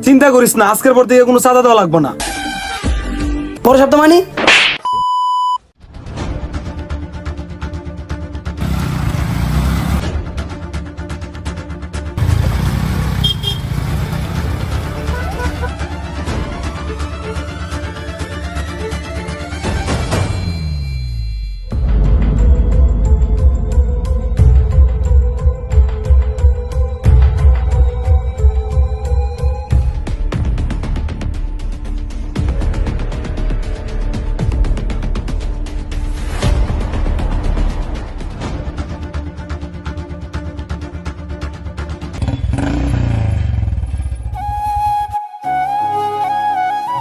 চিন্তা করিস না, আজকের পর থেকে কোনো চাঁদা দেওয়া লাগবে না। পরের সপ্তাহ মানে?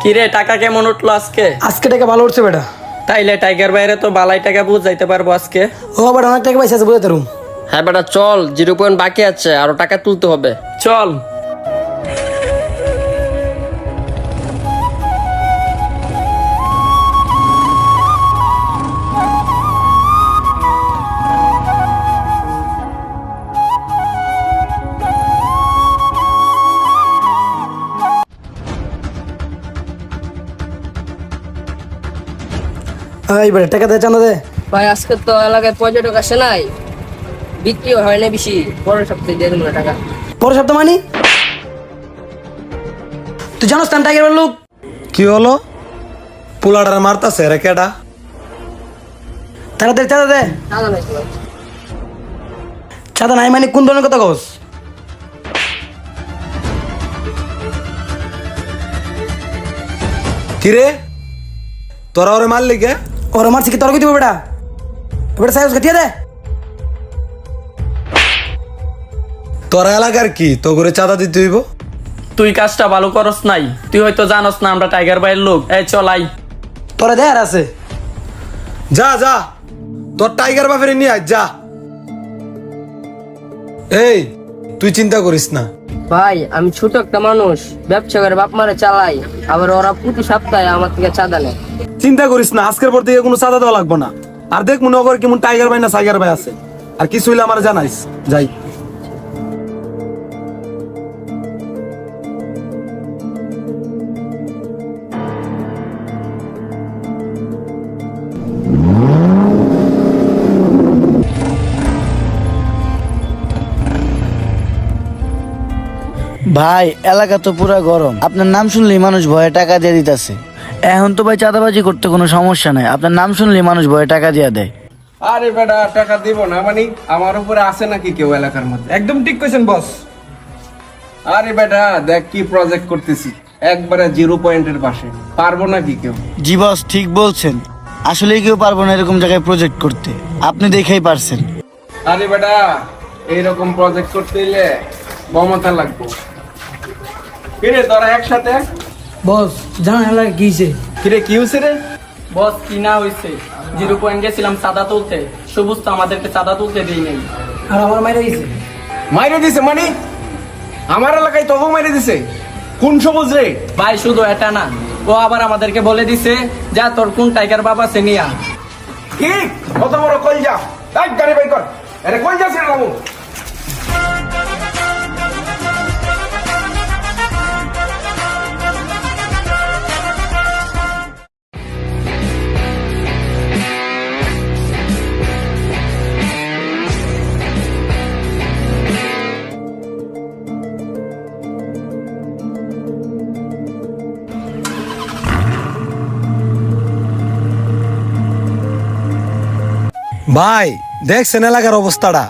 কিরে টাকা কেমন উঠলো আজকে? আজকে টাকা ভালো উঠছে বেটা। তাইলে টাইগার বাইরে তো বালাই টাকা বুঝাইতে পারবো আজকে। ও বেটা অনেক টাকা পয়সা আছে বুঝাতে রুম। হ্যাঁ বেটা চল, 0 পয়েন্ট বাকি আছে, আরো টাকা তুলতে হবে। চল। এই বেটা টাকা দে, চাঁদা দে। ভাই আজকে তো এলাকায় পর্যটক আসে নাই, বিক্রি হয় না বেশি, পরের সপ্তাহে দিয়ে দেবো না টাকা। পরের সপ্তাহ মানে? তুই জানোস তান টাইগার লোক? কি হলো? পোলাটার মারতাছে রে কেডা? তাড়াতাড়ি চাঁদা দে। টাকা নাই তো ভাই। চাঁদা নাই মানে কোন ধরনের কথা কস? কিরে তোরা ওরে মারলি কে? ওরা মারছি কি তর্ক দিব বেটা? বেটা সাহেব কাটিয়ে দে। তোরা এলাকার কি তো করে চাঁদা দিতে হইব? তুই কাজটা ভালো করস নাই, তুই হয়তো জানোস না আমরা টাইগার বাইরের লোক। এই চলাই। তোরা দে আর আছে। যা যা, তোর টাইগার বাপেরে নিয়ে আয় যা। এই তুই চিন্তা করিস না। ভাই আমি ছোট একটা মানুষ, ব্যবসা করে বাপ মারে চালাই, আবার ওরা প্রতি সপ্তাহে আমার থেকে চাঁদা নেয়। চিন্তা করিস না, আজকের পর থেকে কোনো চাঁদা দেওয়া লাগবে না। আর দেখ মনে কর কেমন টাইগার ভাই না সাইগার ভাই আছে, আর কিছু হইলে আমার জানাইস। যাই। ভাই এলাকা তো পুরা গরম, আপনার নাম শুনলেই মানুষ ভয়ে টাকা দিয়ে দিতেছে। এখন তো ভাই চাঁদাবাজি করতে কোনো সমস্যা নাই, আপনার নাম শুনলেই মানুষ ভয়ে টাকা দিয়ে দেয়। আরে বেটা টাকা দিব না মানে আমার উপরে আছে নাকি কেউ এলাকার মধ্যে? একদম ঠিক কইছেন বস। আরে বেটা দেখ কি প্রজেক্ট করতেছি, একবারে 0 পয়েন্টের পাশে, পারবো নাকি কেউ? জি বস ঠিক বলছেন, আসলেই কেউ পারবো না এরকম জায়গায় প্রজেক্ট করতে, আপনি দেখেই পারছেন। আরে বেটা এইরকম প্রজেক্ট করতে হইলে ক্ষমতা লাগবে। কিরে তোরা একসাথে? বস জানা হেলা কি হইছে? কিরে কি হয়েছে রে? বস কি না হয়েছে? 0 পয়েন্ট গেছিলাম চাঁদা তুলতে, সবুজ তো আমাদেরকে চাঁদা তুলতে দেই নাই। আর আমার মাইরা গেছে। মাইরে দিছে মানে? আমার এলাকায় তবু মাইরে দিছে? কোন সবুজ রে? ভাই শুধু এটা না, ও আবার আমাদেরকে বলে দিছে যা তোর কোন টাইগার বাবা সে নিয়া। কি কত বড় কলজা? তাই গাড়ি বাই কর। আরে কলজা ছিল বাবু। ভাই দেখছেন এলাকার অবস্থাটা?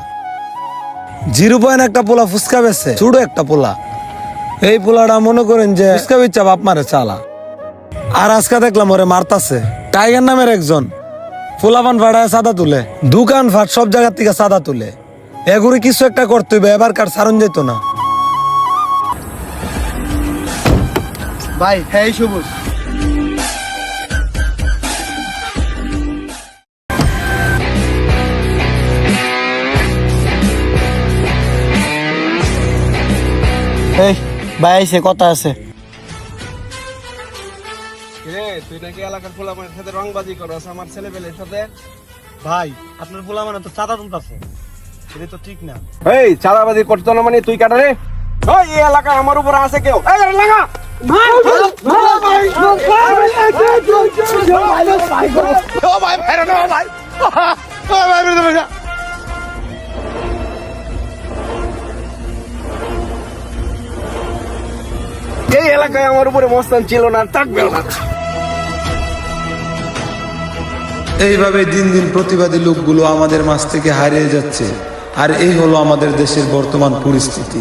0 পয়েন্ট একটা পোলা ফুচকা বেছে, ছোট একটা পোলা। এই পোলাটা মনে করেন যে ফুচকা বিচ্ছা বাপ মারে চালা, আর আজকে দেখলাম ওরে মারতাছে। টাইগার নামের একজন পোলাপান ভাড়ায় চাঁদা তুলে, দোকান ফাট সব জায়গার থেকে চাঁদা তুলে। এগুলি কিছু একটা করতে হবে, এবার কার সারণ যেত না। ভাই হ্যাঁ সবুজ। এই ভাই আইছে, কথা আছে। কিরে তুই নাকি এলাকার পোলাপানের সাথে রংবাজি করস আমার ছেলেপেলের সাথে? ভাই আপনার পোলা মানে তো চাঁদা তুলতাছে, এটা তো ঠিক না। এই চাঁদাবাজি করতো না মানে তুই কাটা রে? ওই এই এলাকায় আমার উপর আছে কেউ এই লাগা এই এলাকায় আমার উপরে মস্তান ছিল না, থাকবে না। এইভাবে দিন দিন প্রতিবাদী লোকগুলো আমাদের মাঝ থেকে হারিয়ে যাচ্ছে, আর এই হলো আমাদের দেশের বর্তমান পরিস্থিতি।